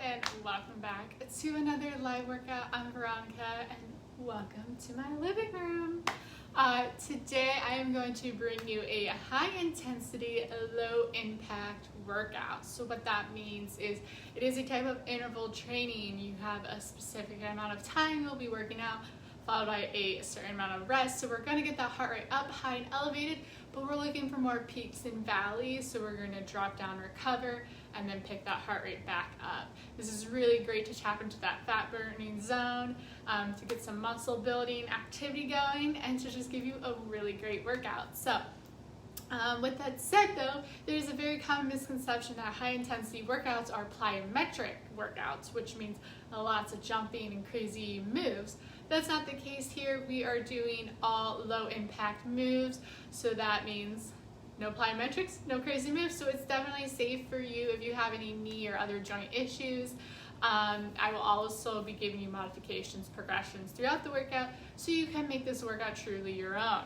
and welcome back to another live workout. I'm Veronica and welcome to my living room. Today I am going to bring you a high intensity, low impact workout. So what that means is it is a type of interval training. You have a specific amount of time you'll be working out, followed by a certain amount of rest. So we're going to get that heart rate up high and elevated, but we're looking for more peaks and valleys. So we're going to drop down, recover, and then pick that heart rate back up. This is really great to tap into that fat burning zone, to get some muscle building activity going, and to just give you a really great workout. So with that said though, there's a very common misconception that high intensity workouts are plyometric workouts, which means lots of jumping and crazy moves. That's not the case here. We are doing all low impact moves, so that means no plyometrics, no crazy moves. So it's definitely safe for you if you have any knee or other joint issues. I will also be giving you modifications, progressions throughout the workout so you can make this workout truly your own.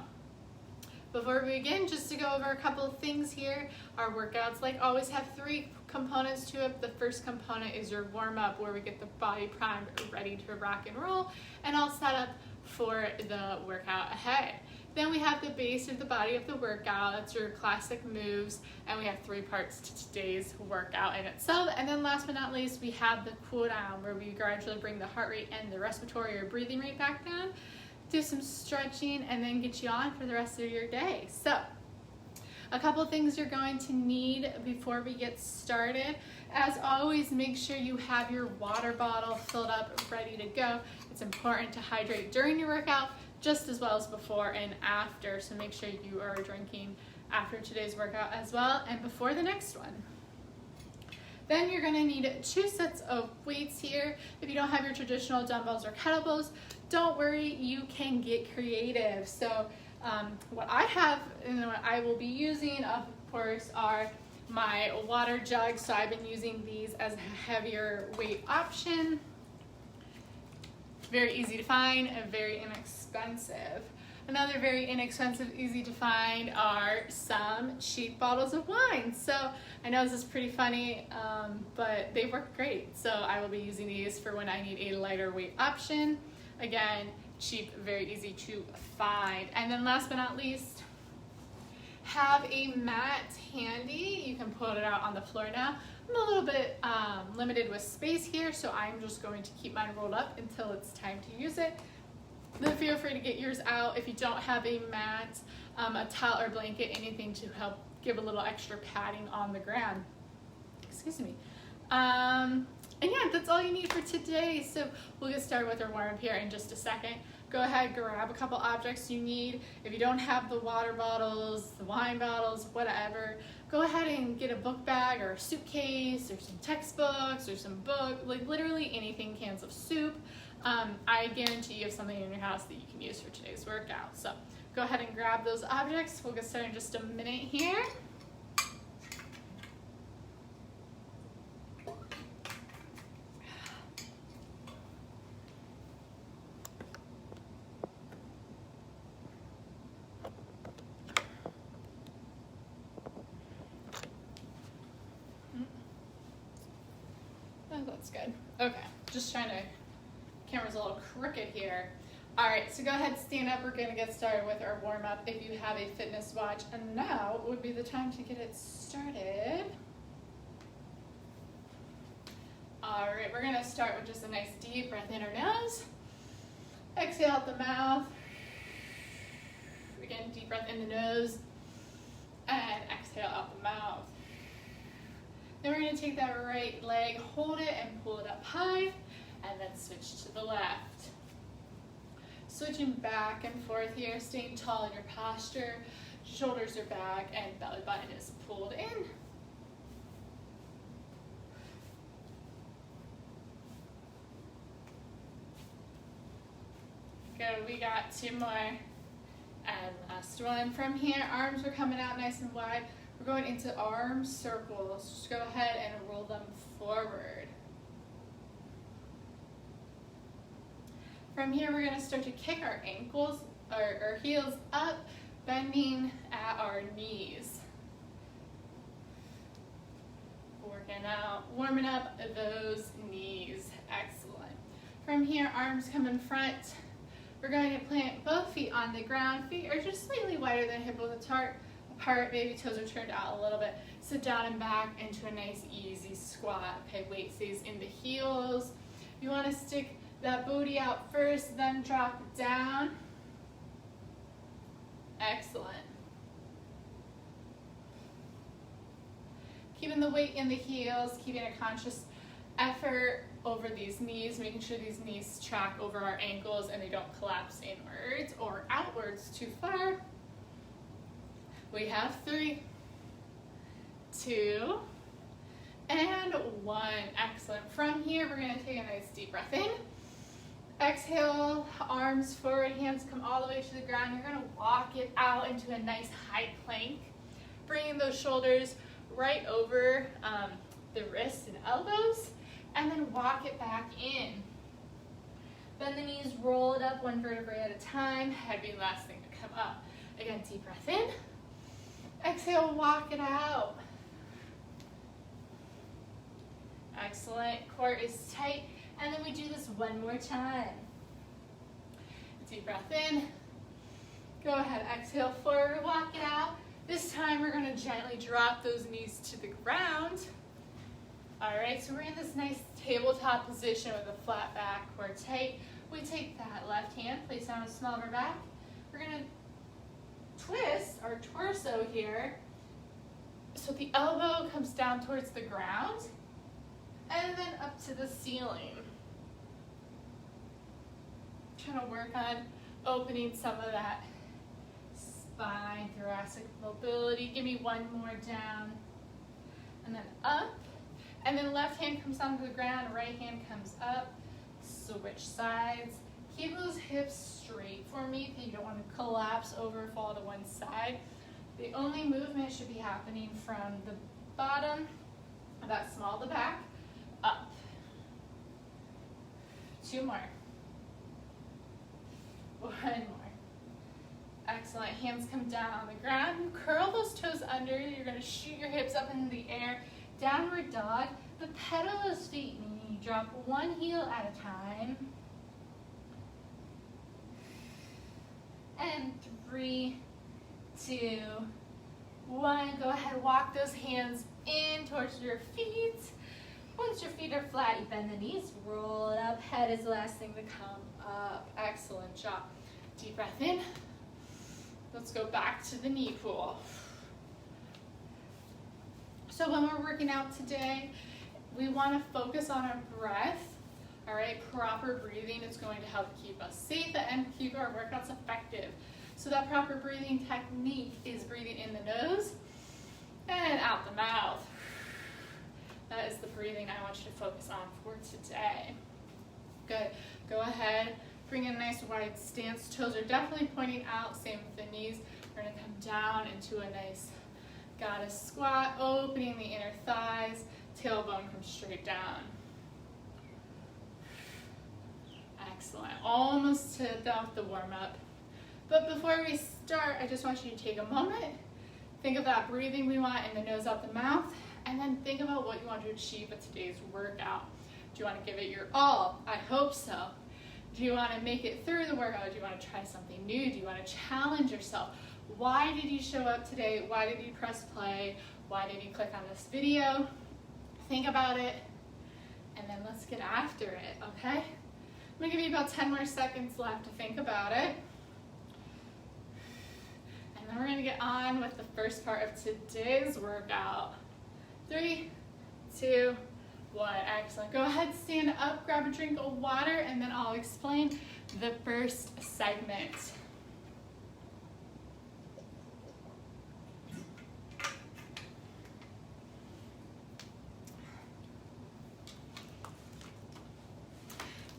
Before we begin, just to go over a couple of things here, our workouts, like always, have three components to it. The first component is your warm-up, where we get the body primed, ready to rock and roll, and all set up for the workout ahead. Then we have the base of the body of the workout. That's your classic moves, and we have three parts to today's workout in itself. And then last but not least, we have the cool down, where we gradually bring the heart rate and the respiratory or breathing rate back down, do some stretching, and then get you on for the rest of your day. So a couple of things you're going to need before we get started. As always, make sure you have your water bottle filled up, ready to go. It's important to hydrate during your workout just as well as before and after, so make sure you are drinking after today's workout as well and before the next one. Then you're going to need 2 sets of weights here. If you don't have your traditional dumbbells or kettlebells, don't worry, you can get creative. So what I have and what I will be using, of course, are my water jugs. So I've been using these as a heavier weight option. Very easy to find and very inexpensive. Another very inexpensive, easy to find are some cheap bottles of wine. So I know this is pretty funny, but they work great. So I will be using these for when I need a lighter weight option. Again, cheap, very easy to find. And then last but not least, have a mat handy. You can pull it out on the floor now. I'm a little bit limited with space here, so I'm just going to keep mine rolled up until it's time to use it. Then feel free to get yours out. If you don't have a mat, a towel or blanket, anything to help give a little extra padding on the ground. Excuse me. And yeah, that's all you need for today. So we'll get started with our warm-up here in just a second. Go ahead, grab a couple objects you need. If you don't have the water bottles, the wine bottles, whatever, go ahead and get a book bag or a suitcase or some textbooks or some book, like literally anything, cans of soup. I guarantee you have something in your house that you can use for today's workout. So go ahead and grab those objects. We'll get started in just a minute here. Oh, that's good. Okay, just trying to, camera's a little crooked here. All right, so go ahead, stand up. We're gonna get started with our warm up if you have a fitness watch. And now would be the time to get it started. All right, we're gonna start with just a nice deep breath in our nose. Exhale out the mouth. Again, deep breath in the nose. And exhale out the mouth. Then we're going to take that right leg, hold it, and pull it up high, and then switch to the left. Switching back and forth here, staying tall in your posture. Shoulders are back, and belly button is pulled in. Good, we got 2 more. And last one from here, arms are coming out nice and wide. We're going into arm circles. Just go ahead and roll them forward. From here, we're going to start to kick our ankles, our heels up, bending at our knees. Working and out, warming up those knees. Excellent. From here, arms come in front. We're going to plant both feet on the ground. Feet are just slightly wider than hip width apart. Maybe toes are turned out a little bit. Sit down and back into a nice easy squat. Okay, weight stays in the heels. You want to stick that booty out first, then drop down. Excellent. Keeping the weight in the heels, keeping a conscious effort over these knees, making sure these knees track over our ankles and they don't collapse inwards or outwards too far. We have 3, 2, and 1. Excellent. From here, we're going to take a nice deep breath in. Exhale, arms forward, hands come all the way to the ground. You're going to walk it out into a nice high plank, bringing those shoulders right over the wrists and elbows, and then walk it back in. Bend the knees, roll it up 1 vertebrae at a time, head being the last thing to come up. Again, deep breath in. Exhale, walk it out. Excellent. Core is tight. And then we do this 1 more time. Deep breath in. Go ahead, exhale, forward, walk it out. This time we're going to gently drop those knees to the ground. All right, so we're in this nice tabletop position with a flat back, core tight. We take that left hand, place it on the small of our back. We're going to twist our torso here so the elbow comes down towards the ground and then up to the ceiling. Trying to work on opening some of that spine, thoracic mobility. Give me 1 more down and then up. And then left hand comes onto the ground, right hand comes up. Switch sides. Keep those hips straight for me if you don't want to collapse over, fall to one side. The only movement should be happening from the bottom, that small of the back, up. 2 more. 1 more. Excellent. Hands come down on the ground. Curl those toes under. You're going to shoot your hips up into the air. Downward dog. But pedal those feet, meaning you drop 1 heel at a time. And 3, 2, 1. Go ahead, walk those hands in towards your feet. Once your feet are flat, you bend the knees, roll it up. Head is the last thing to come up. Excellent job. Deep breath in. Let's go back to the knee pool. So when we're working out today, we want to focus on our breath. All right, proper breathing is going to help keep us safe and keep our workouts effective. So that proper breathing technique is breathing in the nose and out the mouth. That is the breathing I want you to focus on for today. Good. Go ahead, bring in a nice wide stance. Toes are definitely pointing out, same with the knees. We're going to come down into a nice goddess squat, opening the inner thighs, tailbone comes straight down. Excellent. Almost to the warm up. But before we start, I just want you to take a moment, think of that breathing we want in the nose out the mouth, and then think about what you want to achieve with today's workout. Do you want to give it your all? I hope so. Do you want to make it through the workout? Do you want to try something new? Do you want to challenge yourself? Why did you show up today? Why did you press play? Why did you click on this video? Think about it, and then let's get after it, okay? I'm going to give you about 10 more seconds left to think about it. And then we're going to get on with the first part of today's workout. 3, 2, 1. Excellent. Go ahead, stand up, grab a drink of water, and then I'll explain the first segment.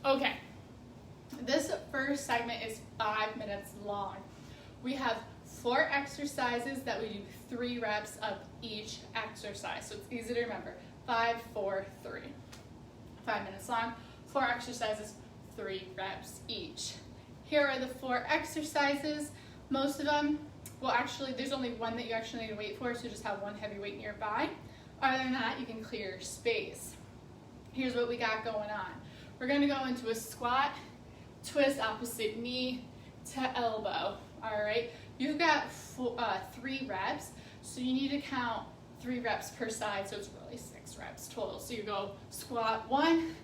Okay. This first segment is 5 minutes long. We have 4 exercises that we do 3 reps of each exercise. So it's easy to remember. 5, 4, 3. 5 minutes long, 4 exercises, 3 reps each. Here are the 4 exercises. Most of them, well actually there's only one that you actually need to wait for, so just have one heavy weight nearby. Other than that, you can clear your space. Here's what we got going on. We're going to go into a squat, twist opposite knee to elbow. All right, you've got 3 reps, so you need to count 3 reps per side, so it's really 6 reps total. So you go squat 1,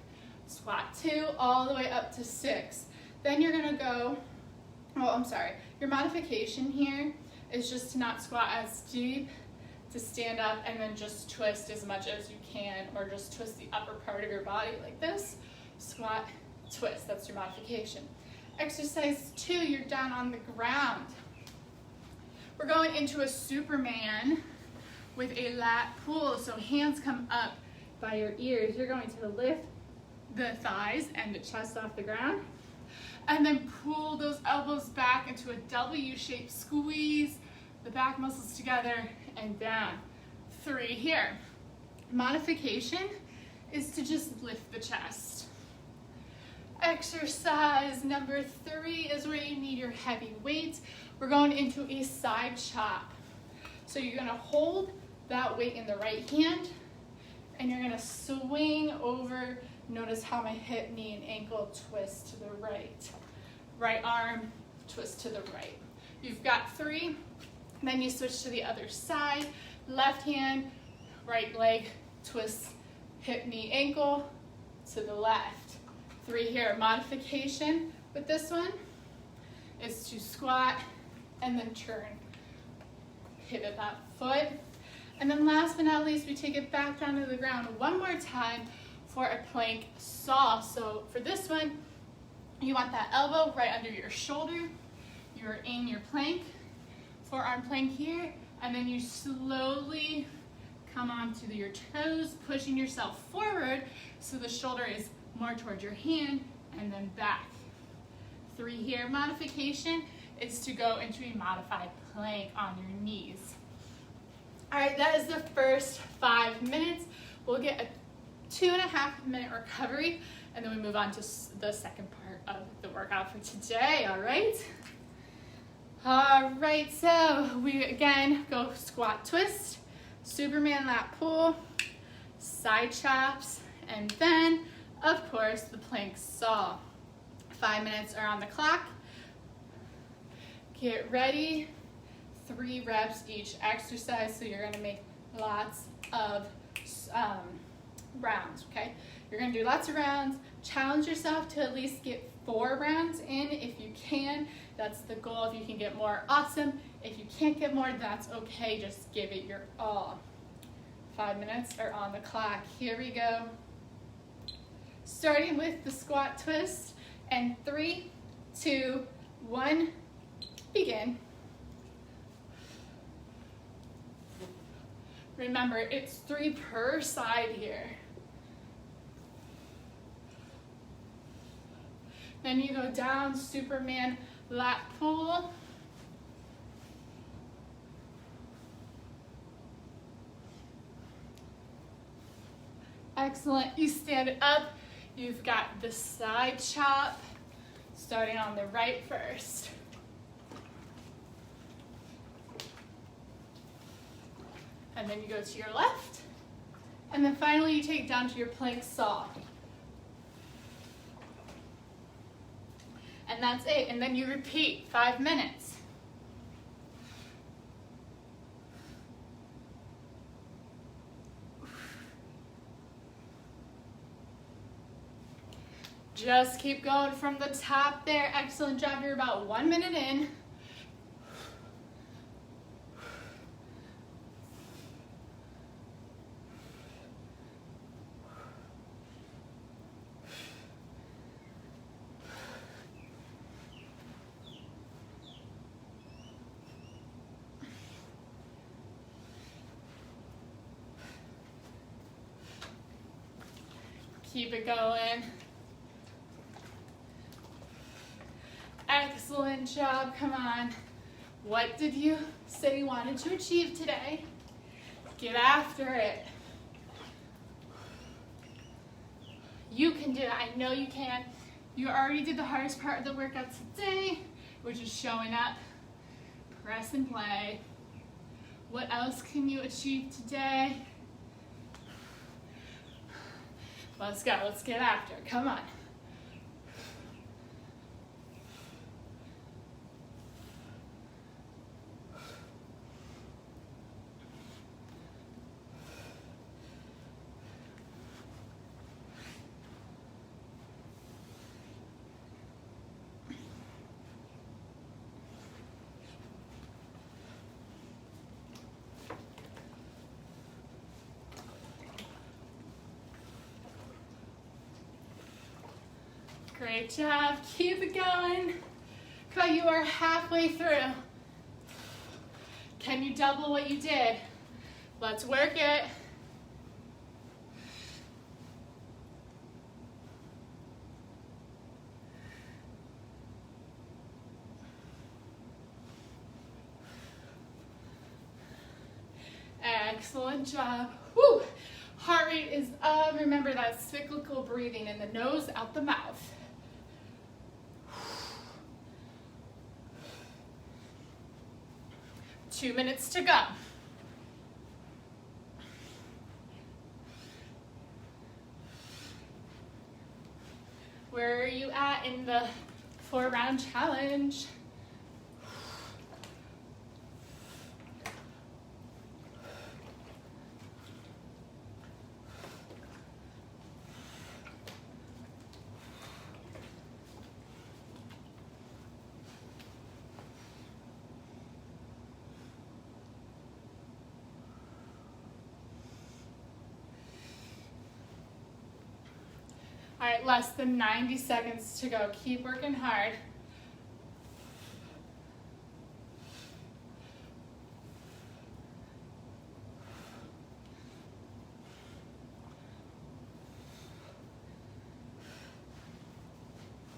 squat 2, all the way up to 6. Then you're going to go, your modification here is just to not squat as deep, to stand up and then just twist as much as you can, or just twist the upper part of your body like this. Squat, twist, that's your modification. Exercise 2, you're down on the ground. We're going into a Superman with a lat pull, so hands come up by your ears. You're going to lift the thighs and the chest off the ground, and then pull those elbows back into a W shape, squeeze the back muscles together and down. 3 here. Modification is to just lift the chest. Exercise number 3 is where you need your heavy weight. We're going into a side chop. So you're gonna hold that weight in the right hand, and you're gonna swing over. Notice how my hip, knee, and ankle twist to the right. Right arm, twist to the right. You've got 3, then you switch to the other side. Left hand, right leg, twist, hip, knee, ankle, to the left. 3 here. Modification with this one is to squat and then turn. Pivot that foot. And then last but not least, we take it back down to the ground one more time for a plank saw. So for this one, you want that elbow right under your shoulder. You're in your plank, forearm plank here, and then you slowly come onto your toes, pushing yourself forward so the shoulder is more towards your hand, and then back. 3 here. Modification is to go into a modified plank on your knees. All right, that is the first 5 minutes. We'll get a 2.5 minute recovery, and then we move on to the second part of the workout for today, all right? All right, so we again go squat twist, Superman lat pull, side chops, and then, of course, the plank saw. 5 minutes are on the clock. Get ready. 3 reps each exercise, so you're gonna make lots of rounds, okay? You're gonna do lots of rounds. Challenge yourself to at least get 4 rounds in if you can. That's the goal. If you can get more, awesome. If you can't get more, that's okay. Just give it your all. 5 minutes are on the clock. Here we go. Starting with the squat twist, and 3, 2, 1, begin. Remember, it's 3 per side here. Then you go down, Superman lat pull. Excellent. You stand it up. You've got the side chop, starting on the right first. And then you go to your left. And then finally you take it down to your plank saw. And that's it. And then you repeat 5 minutes. Just keep going from the top there. Excellent job. You're about 1 minute in. Keep it going. Excellent job, come on. What did you say you wanted to achieve today? Get after it. You can do it, I know you can. You already did the hardest part of the workout today, which is showing up. Press and play. What else can you achieve today? Let's go. Let's get after it. Come on. Great job. Keep it going. Come on, you are halfway through. Can you double what you did? Let's work it. Excellent job. Woo! Heart rate is up. Remember that cyclical breathing in the nose, out the mouth. 2 minutes to go. Where are you at in the 4-round challenge? All right, less than 90 seconds to go. Keep working hard.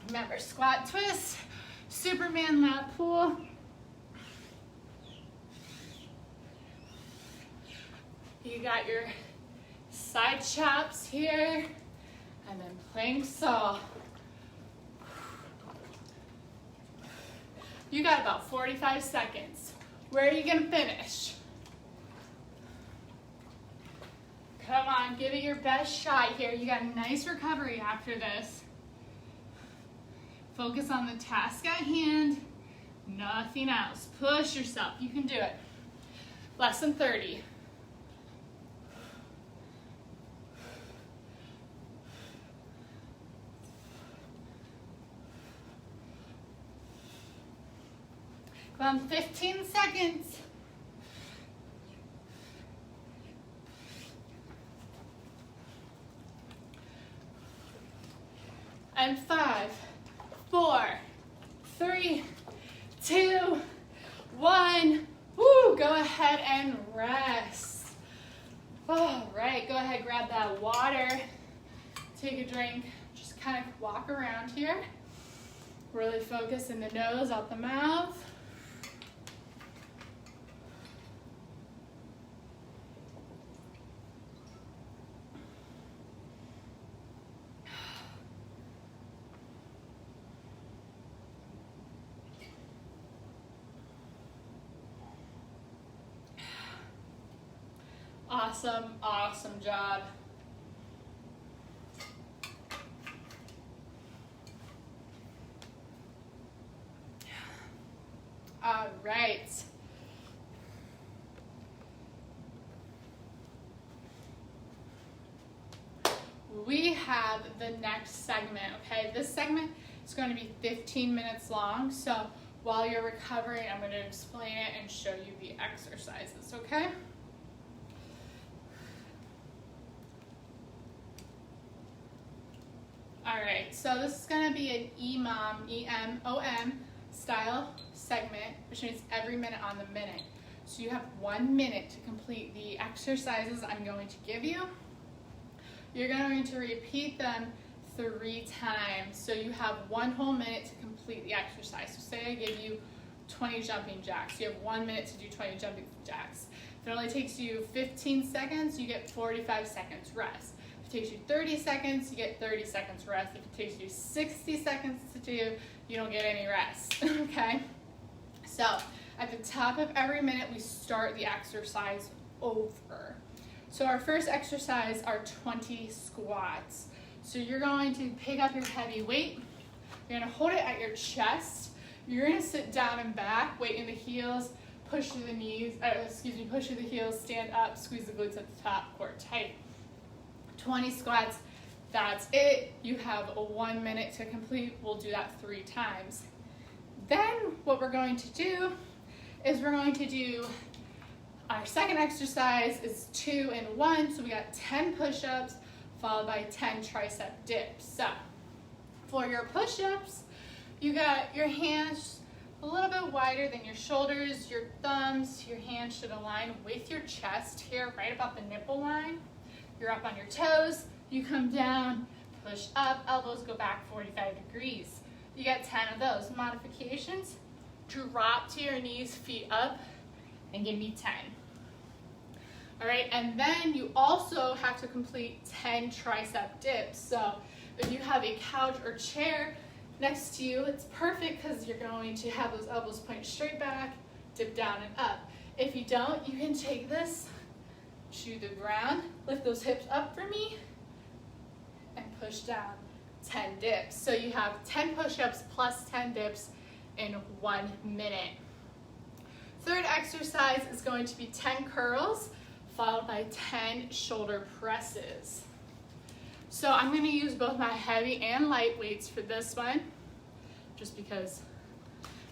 Remember, squat twist, Superman lat pull. You got your side chops here. And then plank saw. You got about 45 seconds. Where are you gonna finish? Come on, give it your best shot here. You got a nice recovery after this. Focus on the task at hand, nothing else. Push yourself, you can do it. Less than 30. Come on, 15 seconds. And 5, 4, 3, 2, 1. Woo, go ahead and rest. All right, go ahead, grab that water. Take a drink, just kind of walk around here. Really focus in the nose, out the mouth. Awesome, awesome job. All right. We have the next segment, okay? This segment is going to be 15 minutes long, so while you're recovering, I'm going to explain it and show you the exercises, okay? All right, so this is going to be an EMOM, E-M-O-M style segment, which means every minute on the minute. So you have 1 minute to complete the exercises I'm going to give you. You're going to repeat them 3 times. So you have 1 whole minute to complete the exercise. So say I give you 20 jumping jacks. You have 1 minute to do 20 jumping jacks. If it only takes you 15 seconds, you get 45 seconds rest. If it takes you 30 seconds, you get 30 seconds rest. If it takes you 60 seconds to do, you don't get any rest, okay? So at the top of every minute, we start the exercise over. So our first exercise are 20 squats. So you're going to pick up your heavy weight. You're gonna hold it at your chest. You're gonna sit down and back, weight in the heels, push through the knees, push through the heels, stand up, squeeze the glutes at the top, core tight. 20 squats, that's it. You have 1 minute to complete. We'll do that 3 times. Then what we're going to do is we're going to do our second exercise is 2 and 1. So we got 10 push-ups followed by 10 tricep dips. So for your push-ups, you got your hands a little bit wider than your shoulders, your thumbs, your hands should align with your chest here, right about the nipple line. You're up on your toes, you come down, push up, elbows go back 45 degrees. You got 10 of those. Modifications, drop to your knees, feet up, and give me 10. All right, and then you also have to complete 10 tricep dips. So if you have a couch or chair next to you, it's perfect because you're going to have those elbows point straight back, dip down and up. If you don't, you can take this to the ground, lift those hips up for me, and push down 10 dips. So you have 10 push-ups plus 10 dips in 1 minute. Third exercise is going to be 10 curls, followed by 10 shoulder presses. So I'm going to use both my heavy and light weights for this one, just because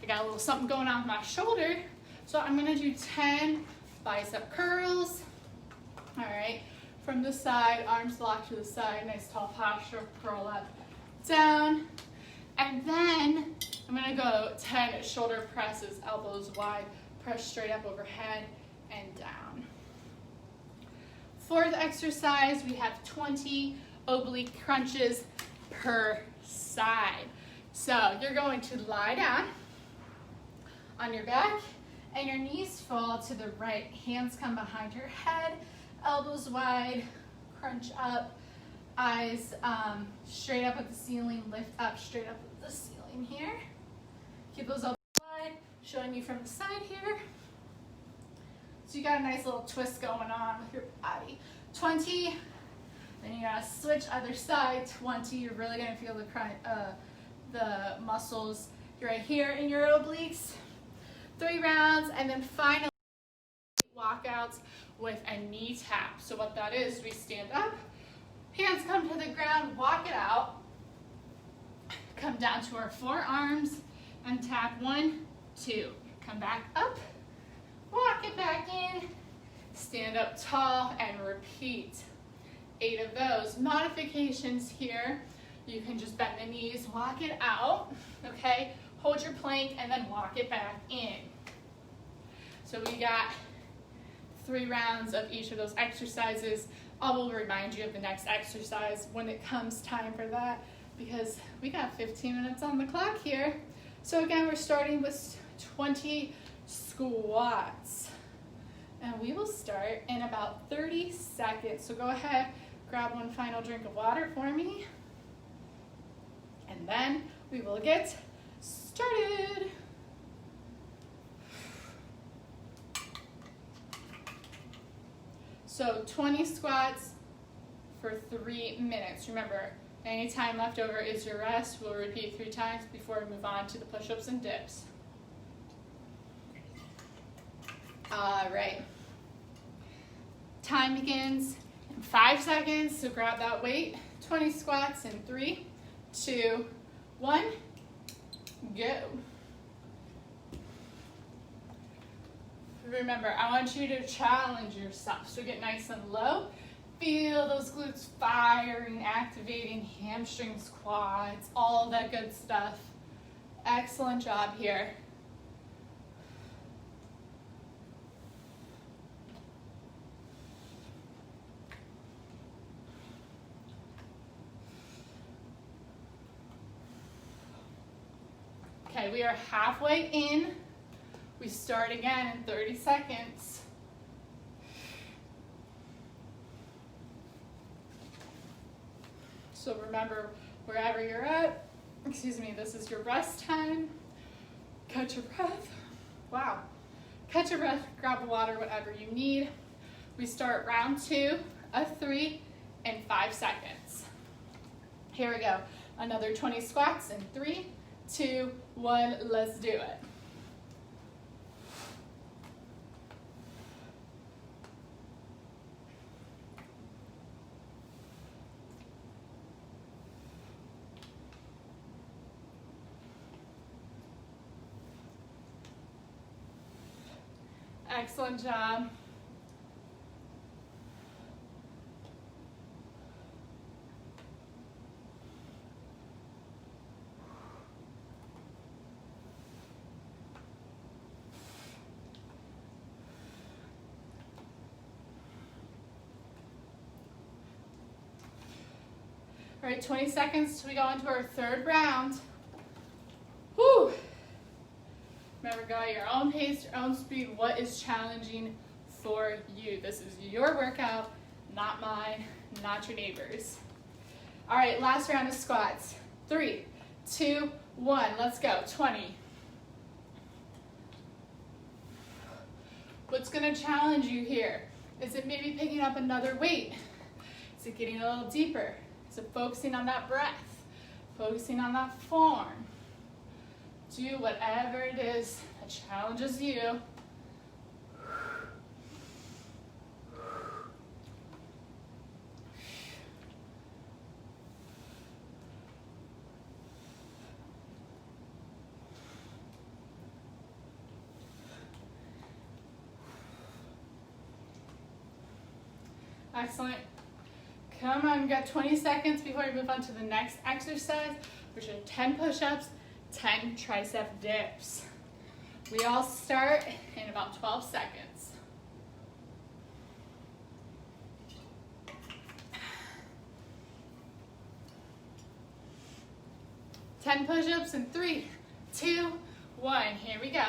I got a little something going on with my shoulder. So I'm going to do 10 bicep curls. All right, from the side, arms locked to the side, nice tall posture, curl up, down. And then I'm going to go 10 shoulder presses, elbows wide, press straight up overhead and down. Fourth exercise, we have 20 oblique crunches per side. So you're going to lie down on your back and your knees fall to the right. Hands come behind your head, elbows wide, crunch up, eyes straight up at the ceiling, lift up straight up at the ceiling here. Keep those elbows wide, showing you from the side here. So you got a nice little twist going on with your body. 20, then you gotta switch other side. 20, you're really gonna feel the muscles right here in your obliques. 3 rounds, and then finally walkouts with a knee tap. So what that is, we stand up, hands come to the ground, walk it out, come down to our forearms and tap 1, 2, come back up, walk it back in, stand up tall and repeat. 8 of those. Modifications here, you can just bend the knees, walk it out, okay? Hold your plank and then walk it back in. So we got 3 rounds of each of those exercises. I will remind you of the next exercise when it comes time for that, because we got 15 minutes on the clock here. So again, we're starting with 20 squats. And we will start in about 30 seconds. So go ahead, grab one final drink of water for me. And then we will get started. So 20 squats for 3 minutes. Remember, any time left over is your rest. We'll repeat 3 times before we move on to the push-ups and dips. All right. Time begins in 5 seconds, so grab that weight. 20 squats in 3, 2, 1, go. Remember, I want you to challenge yourself. So get nice and low. Feel those glutes firing, activating, hamstrings, quads, all that good stuff. Excellent job here. Okay, we are halfway in. We start again in 30 seconds. So remember, wherever you're at, this is your rest time. Catch your breath. Wow. Catch your breath, grab water, whatever you need. We start round 2 of 3 in 5 seconds. Here we go. Another 20 squats in 3, 2, 1, let's do it. Excellent job. All right, 20 seconds till we go into our third round. Whew. Remember, go at your own pace, your own speed. What is challenging for you? This is your workout, not mine, not your neighbor's. All right, last round of squats. 3, 2, 1, let's go, 20. What's gonna challenge you here? Is it maybe picking up another weight? Is it getting a little deeper? Is it focusing on that breath? Focusing on that form? Do whatever it is that challenges you. Excellent. Come on, we've got 20 seconds before we move on to the next exercise, which are 10 push-ups, 10 tricep dips. We all start in about 12 seconds. Ten push-ups in 3, 2, 1. Here we go.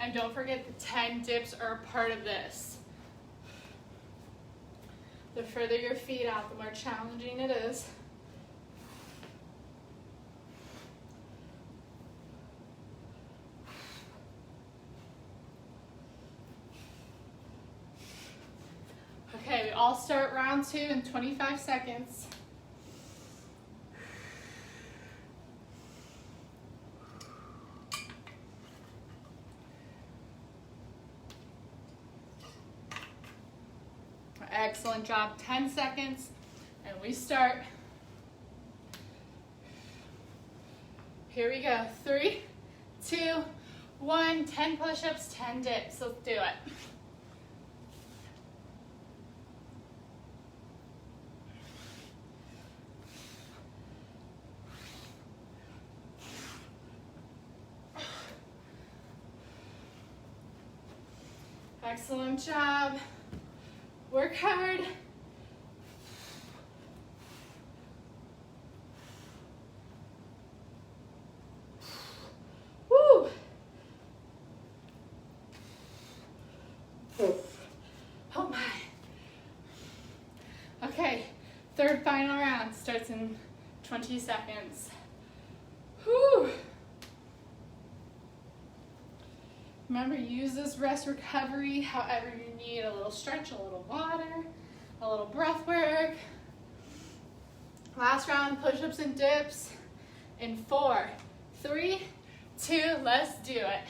And don't forget the 10 dips are a part of this. The further your feet out, the more challenging it is. Okay, we all start round 2 in 25 seconds. Excellent job. 10 seconds, and we start. Here we go. 3, 2, 1. 10 push-ups, 10 dips. Let's do it. Excellent job. Work hard. Woo. Oh my. Okay, third final round starts in 20 seconds. Whew. Remember, use this rest recovery however you need. A little stretch, a little water, a little breath work. Last round, push-ups and dips in 4, 3, 2, let's do it.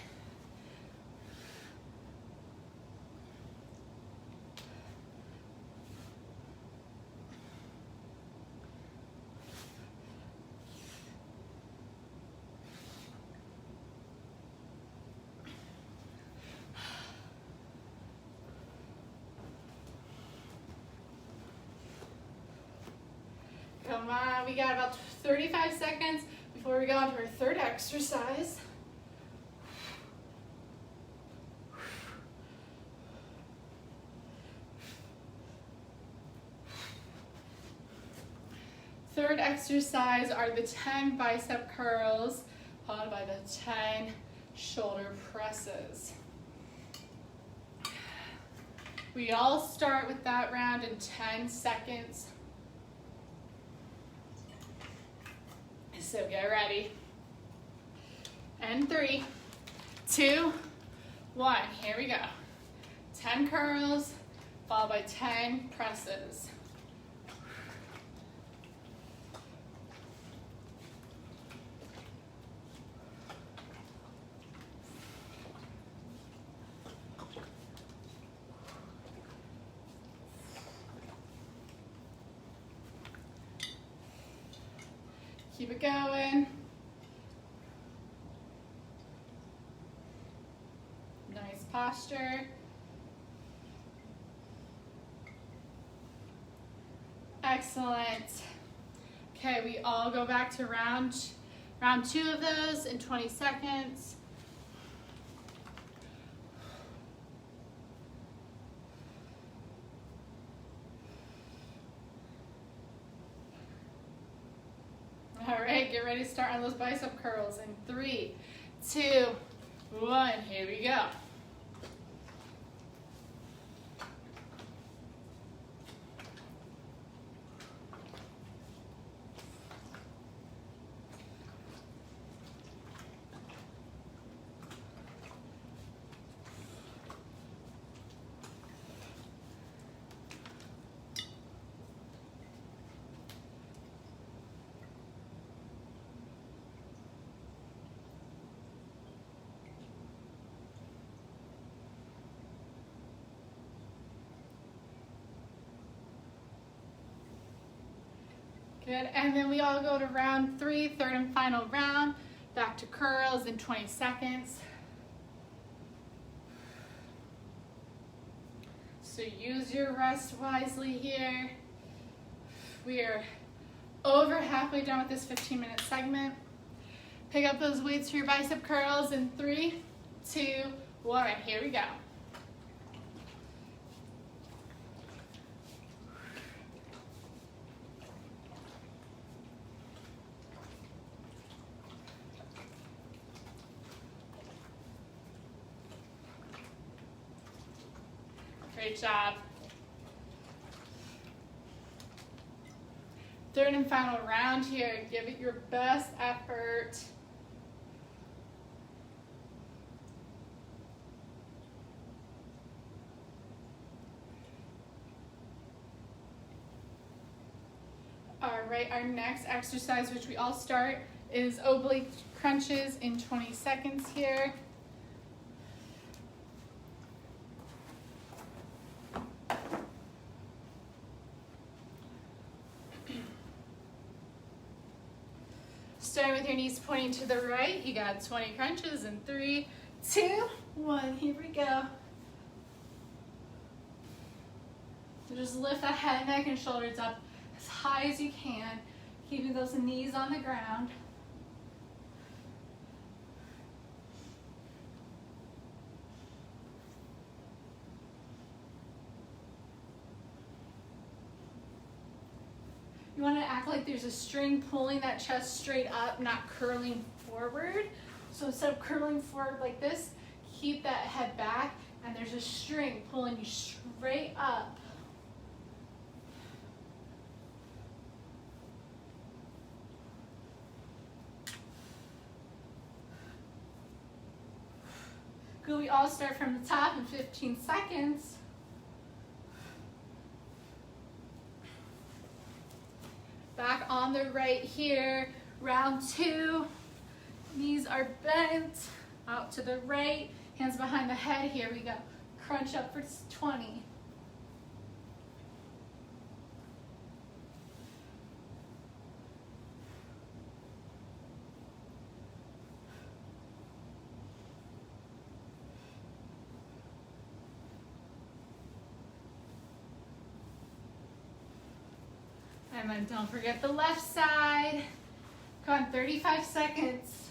Come on, we got about 35 seconds before we go on to our third exercise. Third exercise are the 10 bicep curls, followed by the 10 shoulder presses. We all start with that round in 10 seconds. So get ready. And 3, 2, 1. Here we go. 10 curls, followed by 10 presses. Keep it going. Nice posture. Excellent. Okay, we all go back to round 2 of those in 20 seconds. All right, get ready to start on those bicep curls in 3, 2, 1. Here we go. Good, and then we all go to round 3, third and final round. Back to curls in 20 seconds. So use your rest wisely here. We are over halfway done with this 15-minute segment. Pick up those weights for your bicep curls in 3, 2, 1. Here we go. Great job. Third and final round here. Give it your best effort. All right, our next exercise, which we all start, is oblique crunches in 20 seconds here. Starting with your knees pointing to the right, you got 20 crunches in 3, 2, 1. Here we go. So just lift the head, neck, and shoulders up as high as you can, keeping those knees on the ground. You want to act like there's a string pulling that chest straight up, not curling forward. So instead of curling forward like this, keep that head back, and there's a string pulling you straight up. Good, we all start from the top in 15 seconds. Back on the right here, round 2. Knees are bent out to the right, hands behind the head. Here we go. Crunch up for 20. And then don't forget the left side. Come on, 35 seconds.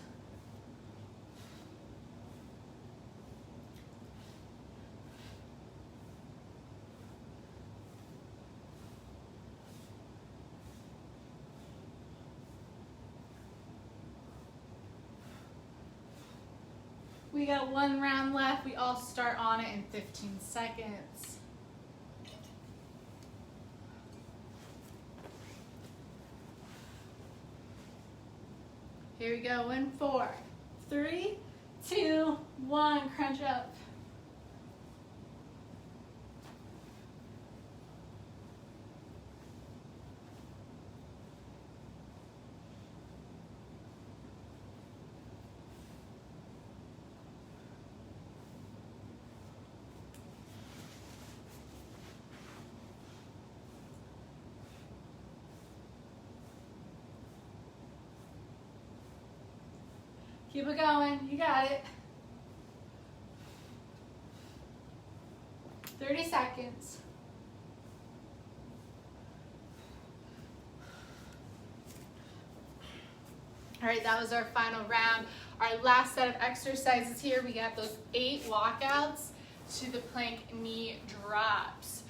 We got 1 round left. We all start on it in 15 seconds. Here we go in 4, 3, 2, 1, crunch up. Keep it going, you got it. 30 seconds. All right, that was our final round. Our last set of exercises here, we got those 8 walkouts to the plank knee drops.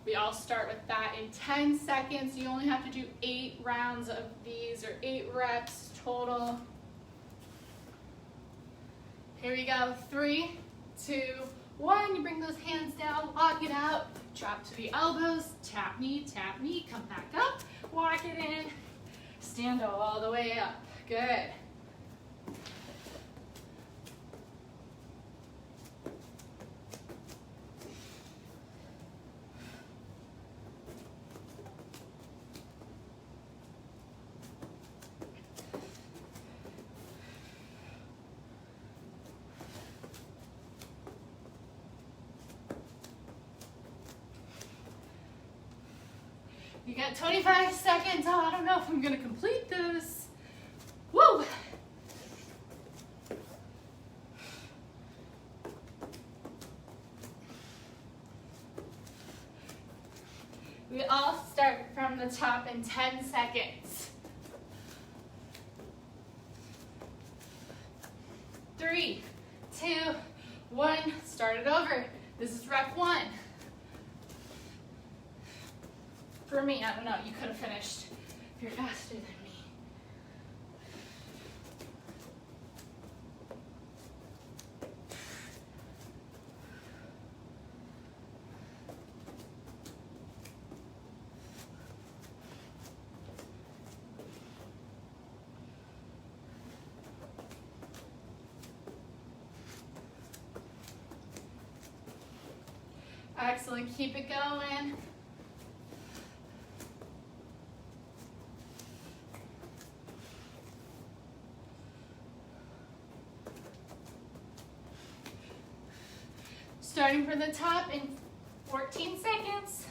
We all start with that in 10 seconds. You only have to do 8 rounds of these, or 8 reps total. Here we go, 3, 2, 1. You bring those hands down, walk it out, drop to the elbows, tap knee, come back up, walk it in, stand all the way up. Good. You got 25 seconds. Oh, I don't know if I'm gonna complete this. Woo! We all start from the top in 10 seconds. 3, 2, 1, start it over. This is rep 1. For me, I don't know, you could have finished if you're faster than me. Excellent, keep it going. Starting from the top in 14 seconds.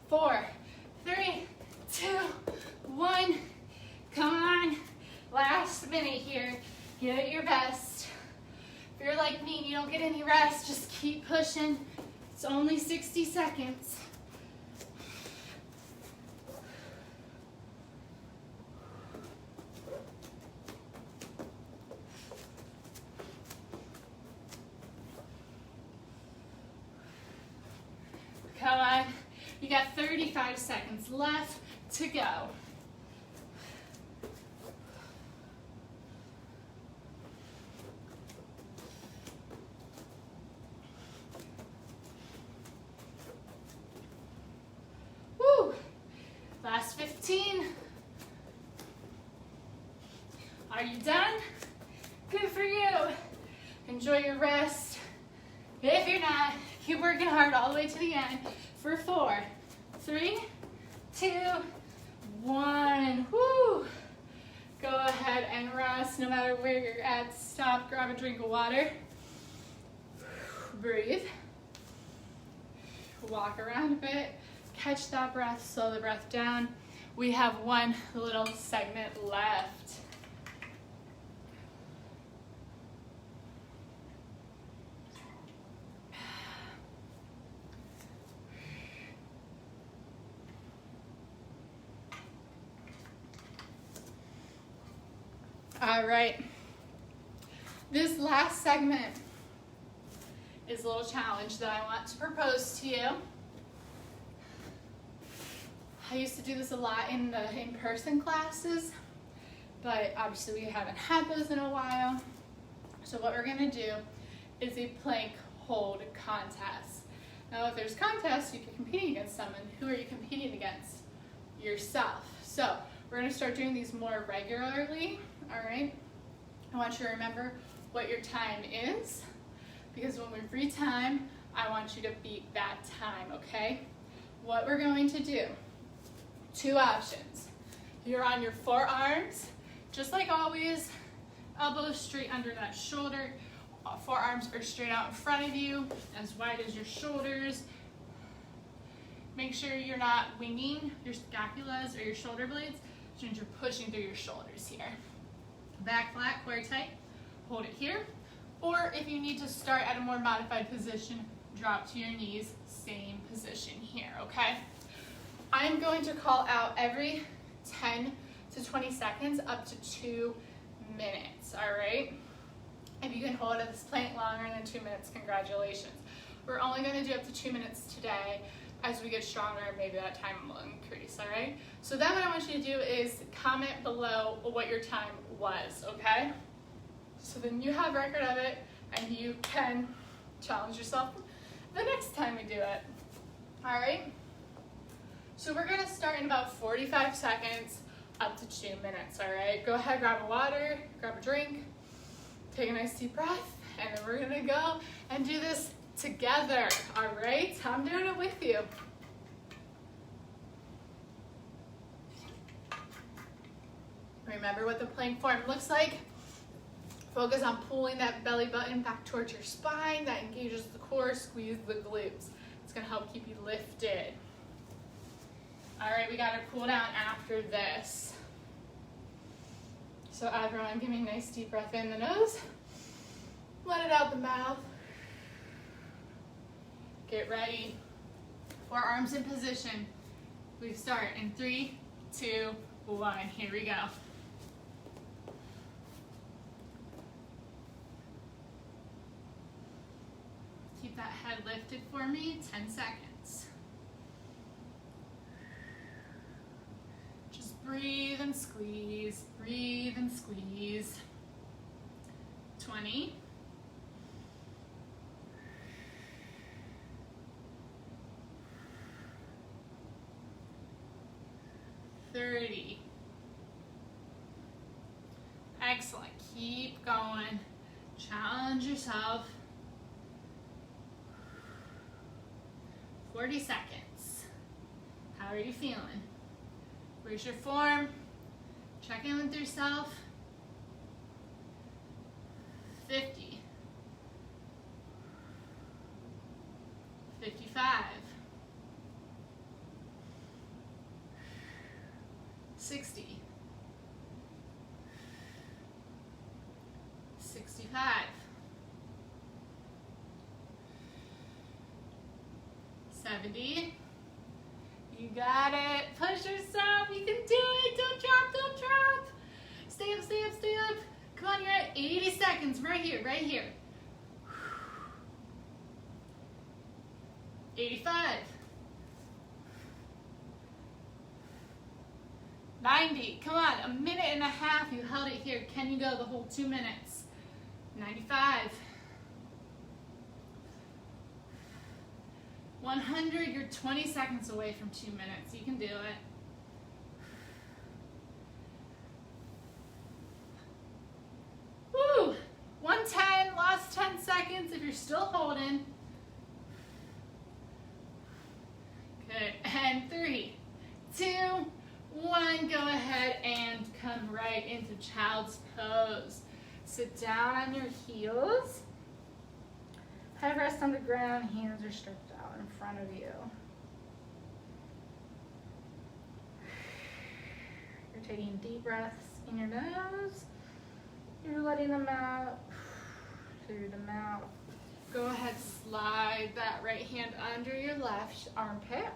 4, 3, 2, 1. Come on. Last minute here. Give it your best. If you're like me and you don't get any rest, just keep pushing. It's only 60 seconds. Come on. You got 35 seconds left to go. Woo! Last 15. Are you done? Good for you. Enjoy your rest. If you're not, keep working hard all the way to the end for 4, 3, 2, 1. Woo! Go ahead and rest no matter where you're at. Stop, grab a drink of water. Breathe. Walk around a bit. Catch that breath, slow the breath down. We have one little segment left. All right, this last segment is a little challenge that I want to propose to you. I used to do this a lot in the in-person classes, but obviously we haven't had those in a while. So what we're gonna do is a plank hold contest. Now, if if there's contests, you're competing against someone. Who are you competing against? Yourself. So we're going to start doing these more regularly, all right? I want you to remember what your time is, because when we re-time, I want you to beat that time, okay? What we're going to do, 2 options. You're on your forearms, just like always, elbows straight under that shoulder, forearms are straight out in front of you, as wide as your shoulders. Make sure you're not winging your scapulas or your shoulder blades, which means you're pushing through your shoulders here. Back flat, core tight, hold it here. Or if you need to start at a more modified position, drop to your knees, same position here, okay? I'm going to call out every 10 to 20 seconds up to 2 minutes, all right? If you can hold this plank longer than 2 minutes, congratulations. We're only going to do up to 2 minutes today. As we get stronger, maybe that time will increase, all right? So then what I want you to do is comment below what your time was, okay? So then you have record of it, and you can challenge yourself the next time we do it, all right? So we're gonna start in about 45 seconds up to 2 minutes, all right? Go ahead, grab a water, grab a drink, take a nice deep breath, and then we're gonna go and do this together, all right? I'm doing it with you. Remember what the plank form looks like. Focus on pulling that belly button back towards your spine. That engages the core, squeeze the glutes. It's gonna help keep you lifted. All right, we gotta cool down after this. So everyone, give me a nice deep breath in the nose. Let it out the mouth. Get ready. Forearms in position. We start in 3, 2, 1. Here we go. Keep that head lifted for me, 10 seconds. Just breathe and squeeze, breathe and squeeze. 20. 30. Excellent. Keep going. Challenge yourself. 40 seconds. How are you feeling? Where's your form? Check in with yourself. 50. 55. 60. 65. 70. You got it. Push yourself. You can do it. Don't drop. Don't drop. Stay up, stay up, stay up. Come on, you're at 80 seconds. Right here, right here. 85. 90. Come on, a minute and a half. You held it here. Can you go the whole 2 minutes? 95. 100. You're 20 seconds away from 2 minutes. You can do it. Woo! 110. Last 10 seconds if you're still holding. Good. And 3, 2, 1. Go ahead and come right into child's pose. Sit down on your heels. Head rest on the ground. Hands are stretched out in front of you. You're taking deep breaths in your nose. You're letting them out through the mouth. Go ahead, slide that right hand under your left armpit.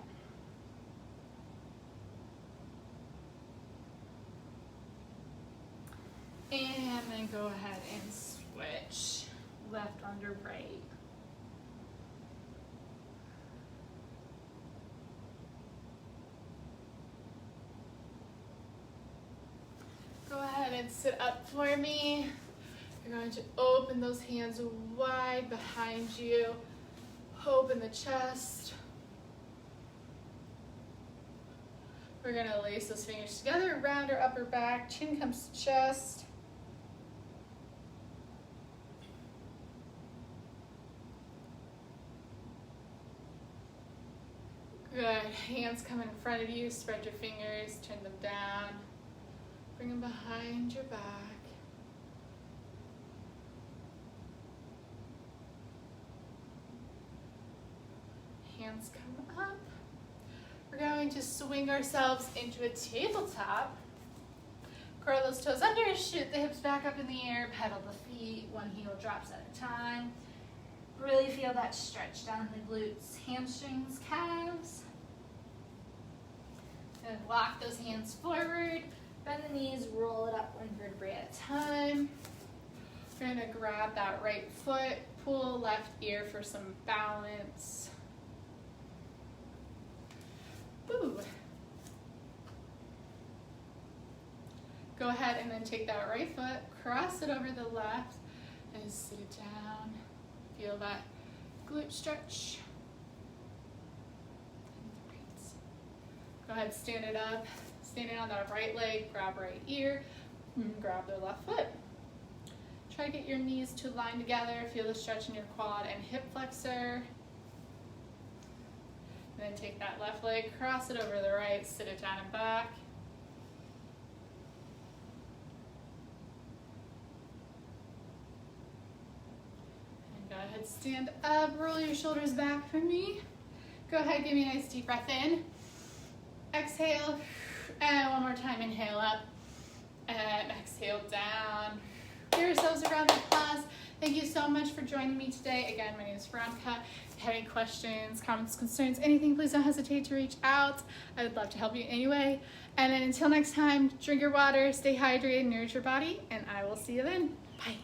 And then go ahead and switch left under right. Go ahead and sit up for me. You're going to open those hands wide behind you. Open the chest. We're gonna lace those fingers together, round our upper back, chin comes to chest. Good, hands come in front of you, spread your fingers, turn them down, bring them behind your back. Hands come up. We're going to swing ourselves into a tabletop. Curl those toes under, shoot the hips back up in the air, pedal the feet, one heel drops at a time. Really feel that stretch down the glutes, hamstrings, calves. And lock those hands forward, bend the knees, roll it up one vertebrae at a time. We're gonna grab that right foot, pull left ear for some balance. Ooh. Go ahead and then take that right foot, cross it over the left, and sit it down. Feel that glute stretch. Go ahead, stand it up. Standing on that right leg, grab right ear, grab the left foot. Try to get your knees to line together. Feel the stretch in your quad and hip flexor. And then take that left leg, cross it over the right, sit it down and back. And go ahead, stand up, roll your shoulders back for me. Go ahead, give me a nice deep breath in. Exhale, and one more time, inhale up, and exhale down. Give yourselves a round of applause. Thank you so much for joining me today. Again, my name is Veronica. If you have any questions, comments, concerns, anything, please don't hesitate to reach out. I would love to help you anyway. And then until next time, drink your water, stay hydrated, nourish your body, and I will see you then. Bye.